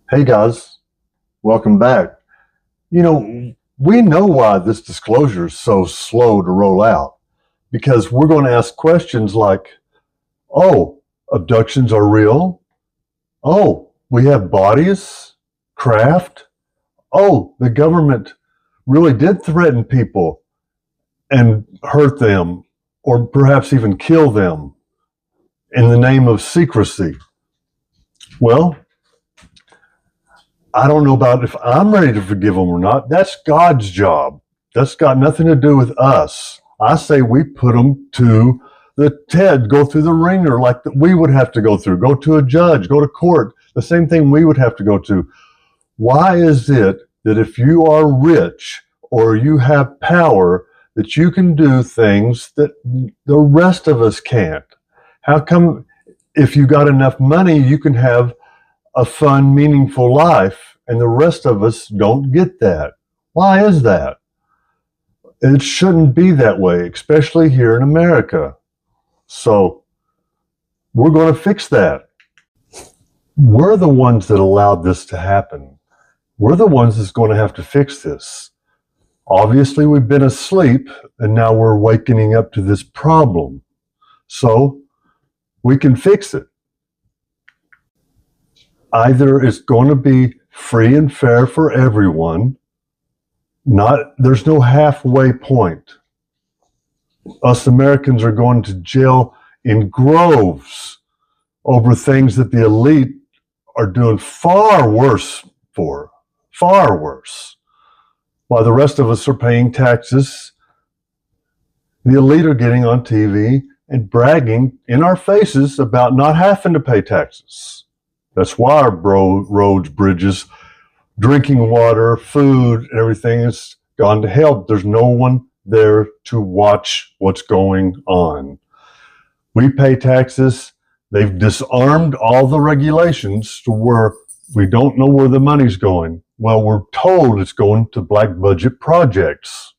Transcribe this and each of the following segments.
Hey guys, welcome back. We know why this disclosure is so slow to roll out because we're going to ask questions like, oh, abductions are real. Oh, we have bodies, craft. Oh, the government really did threaten people and hurt them or perhaps even kill them in the name of secrecy. Well, I don't know about if I'm ready to forgive them or not. That's God's job. That's got nothing to do with us. I say we put them to the TED, go through the ringer like we would have to go through, go to a judge, go to court, the same thing we would have to go to. Why is it that if you are rich or you have power, that you can do things that the rest of us can't? How come if you got enough money, you can have a fun, meaningful life, and the rest of us don't get that? Why is that? It shouldn't be that way, especially here in America. So we're going to fix that. We're the ones that allowed this to happen. We're the ones that's going to have to fix this. Obviously, we've been asleep, and now we're waking up to this problem. So we can fix it. Either it's going to be free and fair for everyone. There's no halfway point. Us Americans are going to jail in groves over things that the elite are doing far worse for, far worse. While the rest of us are paying taxes, the elite are getting on TV and bragging in our faces about not having to pay taxes. That's why our roads, bridges, drinking water, food, everything has gone to hell. There's no one there to watch what's going on. We pay taxes. They've disarmed all the regulations to where we don't know where the money's going. Well, we're told it's going to black budget projects.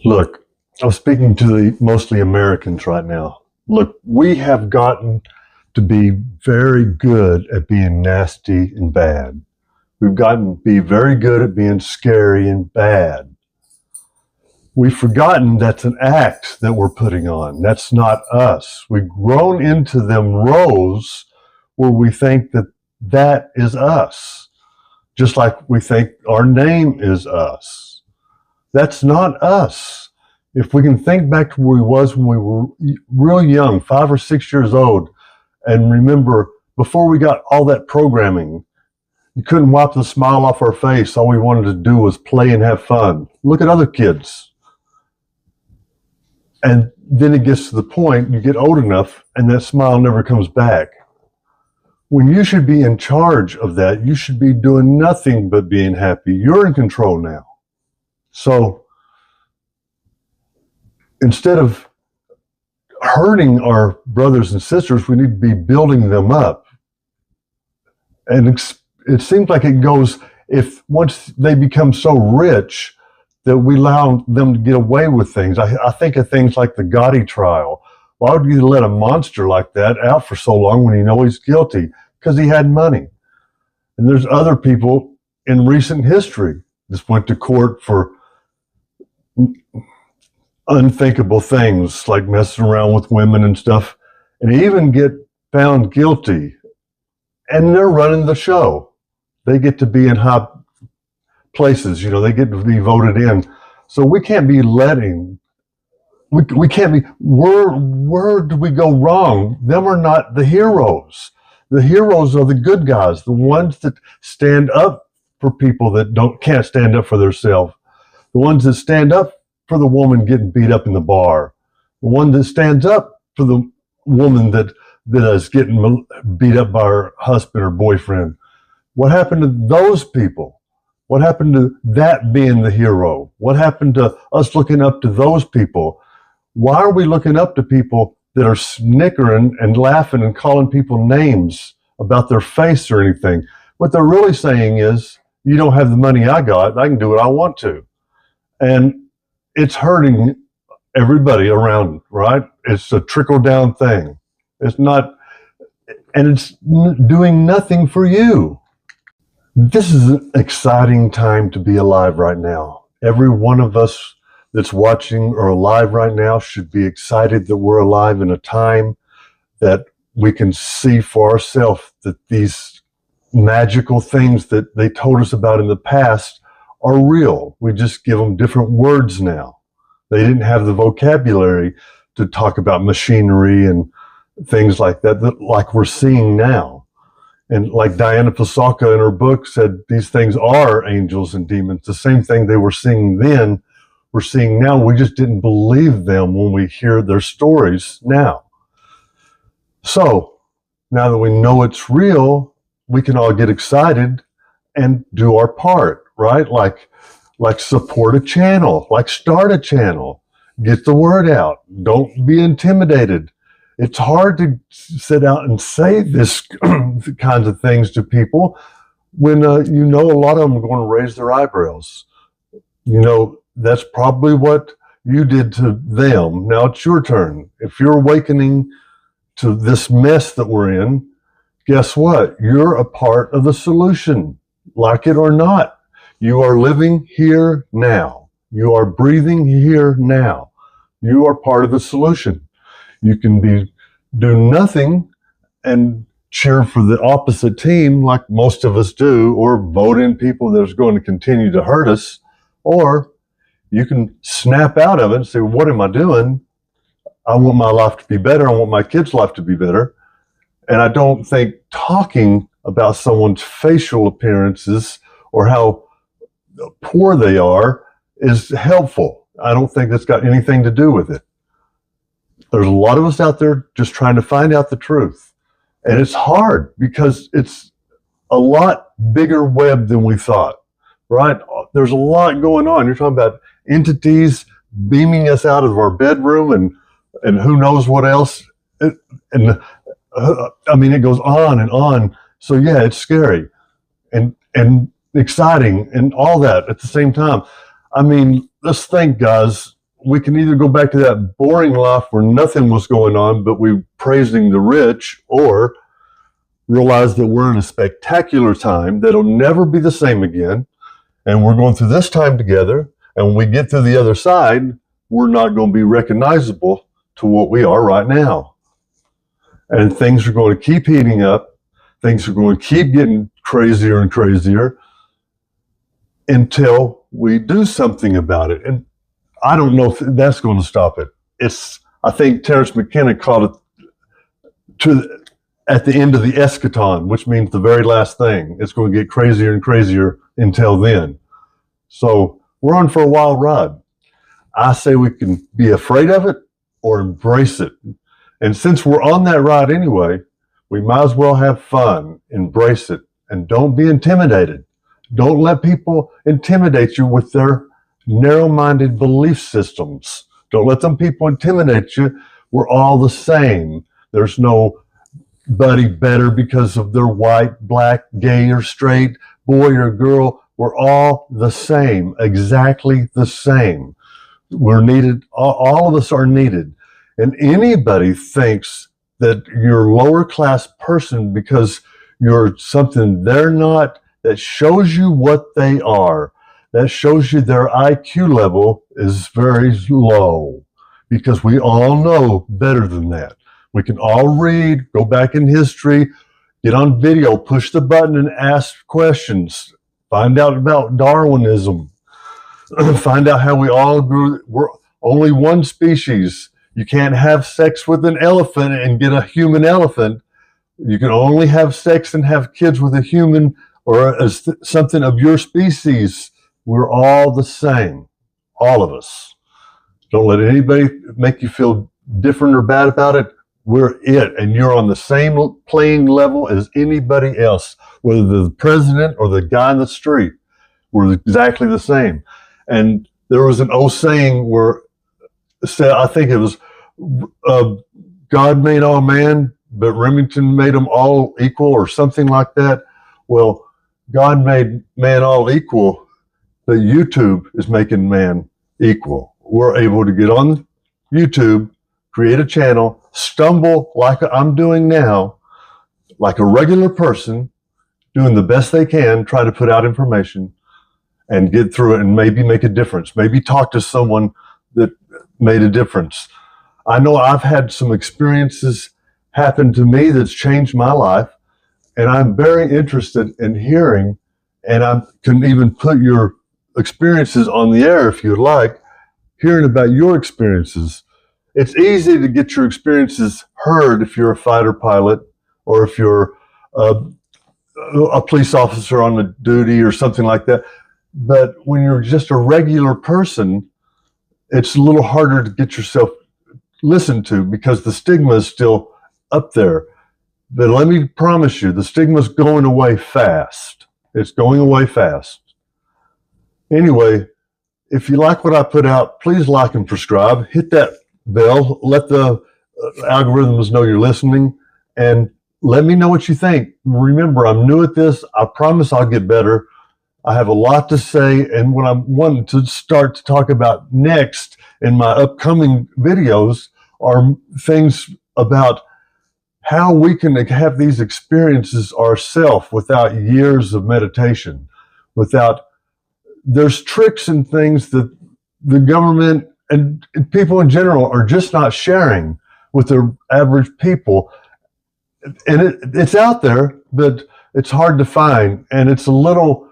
Look, I'm speaking to the mostly Americans right now. Look, we have gotten to be very good at being nasty and bad. We've gotten to be very good at being scary and bad. We've forgotten that's an act that we're putting on. That's not us. We've grown into them roles where we think that that is us, just like we think our name is us. That's not us. If we can think back to where we was when we were real young, 5 or 6 years old, and remember, before we got all that programming, you couldn't wipe the smile off our face. All we wanted to do was play and have fun. Look at other kids. And then it gets to the point, you get old enough, and that smile never comes back. When you should be in charge of that, you should be doing nothing but being happy. You're in control now. So instead of hurting our brothers and sisters, we need to be building them up. And it seems like it goes, if once they become so rich that we allow them to get away with things. I think of things like the Gotti trial. Why would you let a monster like that out for so long when you know he's guilty? Because he had money. And there's other people in recent history that went to court for unthinkable things like messing around with women and stuff, and even get found guilty, and they're running the show. They get to be in high places, they get to be voted in. So we can't be we can't be, where do we go wrong? Them are not the heroes. The heroes are the good guys, the ones that stand up for people that can't stand up for themselves, the ones that stand up for the woman getting beat up in the bar, the one that stands up for the woman that is getting beat up by her husband or boyfriend. What happened to those people? What happened to that being the hero? What happened to us looking up to those people? Why are we looking up to people that are snickering and laughing and calling people names about their face or anything? What they're really saying is, you don't have the money I got, I can do what I want to. And it's hurting everybody around, right? It's a trickle down thing. It's not, and it's doing nothing for you. This is an exciting time to be alive right now. Every one of us that's watching or alive right now should be excited that we're alive in a time that we can see for ourselves that these magical things that they told us about in the past are real. We just give them different words now. They didn't have the vocabulary to talk about machinery and things like that, like we're seeing now. And like Diana Pasulka in her book said, these things are angels and demons. The same thing they were seeing then, we're seeing now. We just didn't believe them when we hear their stories now. So now that we know it's real, we can all get excited and do our part, right? Like support a channel, like start a channel, get the word out. Don't be intimidated. It's hard to sit out and say this kinds of things to people when you know a lot of them are going to raise their eyebrows. You know, that's probably what you did to them. Now it's your turn. If you're awakening to this mess that we're in, guess what? You're a part of the solution, like it or not. You are living here now. You are breathing here now. You are part of the solution. You can do nothing and cheer for the opposite team like most of us do, or vote in people that are going to continue to hurt us, or you can snap out of it and say, what am I doing? I want my life to be better. I want my kids' life to be better. And I don't think talking about someone's facial appearances or how poor they are is helpful. I don't think that's got anything to do with it. There's a lot of us out there just trying to find out the truth. And it's hard because it's a lot bigger web than we thought, right? There's a lot going on. You're talking about entities beaming us out of our bedroom and who knows what else. I mean, it goes on and on. So yeah, it's scary and exciting and all that at the same time. I mean, let's think, guys. We can either go back to that boring life where nothing was going on, but we praising the rich, or realize that we're in a spectacular time that'll never be the same again. And we're going through this time together. And when we get to the other side, we're not going to be recognizable to what we are right now. And things are going to keep heating up. Things are going to keep getting crazier and crazier until we do something about it. And I don't know if that's going to stop it. I think Terence McKenna called it at the end of the eschaton, which means the very last thing. It's going to get crazier and crazier until then. So we're on for a wild ride. I say we can be afraid of it or embrace it. And since we're on that ride anyway, we might as well have fun, embrace it, and don't be intimidated. Don't let people intimidate you with their narrow-minded belief systems. Don't let them people intimidate you. We're all the same. There's nobody better because of their white, black, gay, or straight, boy or girl. We're all the same, exactly the same. We're needed. All of us are needed. And anybody thinks that you're a lower class person because you're something they're not, that shows you what they are. That shows you their IQ level is very low, because we all know better than that. We can all read, go back in history, get on video, push the button and ask questions, find out about Darwinism, find out how we all grew. We're only one species. You can't have sex with an elephant and get a human elephant. You can only have sex and have kids with a human or something of your species. We're all the same, all of us. Don't let anybody make you feel different or bad about it. We're it, and you're on the same playing level as anybody else, whether the president or the guy in the street. We're exactly the same. And there was an old saying where said, I think it was, God made all man, but Remington made them all equal, or something like that. Well, God made man all equal, but YouTube is making man equal. We're able to get on YouTube, create a channel, stumble like I'm doing now, like a regular person, doing the best they can, try to put out information and get through it and maybe make a difference. Maybe talk to someone that made a difference. I know I've had some experiences happen to me that's changed my life, and I'm very interested in hearing, and I can even put your experiences on the air if you'd like, hearing about your experiences. It's easy to get your experiences heard if you're a fighter pilot or if you're a police officer on the duty or something like that. But when you're just a regular person, it's a little harder to get yourself listened to because the stigma is still up there. But let me promise you, the stigma's going away fast. It's going away fast. Anyway, if you like what I put out, please like and subscribe. Hit that bell. Let the algorithms know you're listening. And let me know what you think. Remember, I'm new at this. I promise I'll get better. I have a lot to say, and what I'm wanting to start to talk about next in my upcoming videos are things about how we can have these experiences ourselves without years of meditation, there's tricks and things that the government and people in general are just not sharing with the average people. And it's out there, but it's hard to find. And it's a little,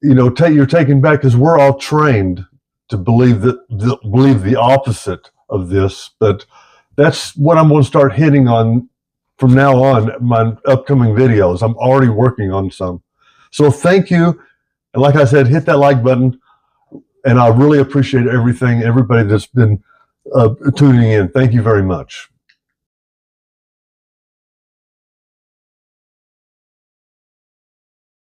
you're taken back because we're all trained to believe the opposite of this. But that's what I'm going to start hitting on from now on, my upcoming videos. I'm already working on some. So thank you. And like I said, hit that like button. And I really appreciate everybody that's been tuning in. Thank you very much.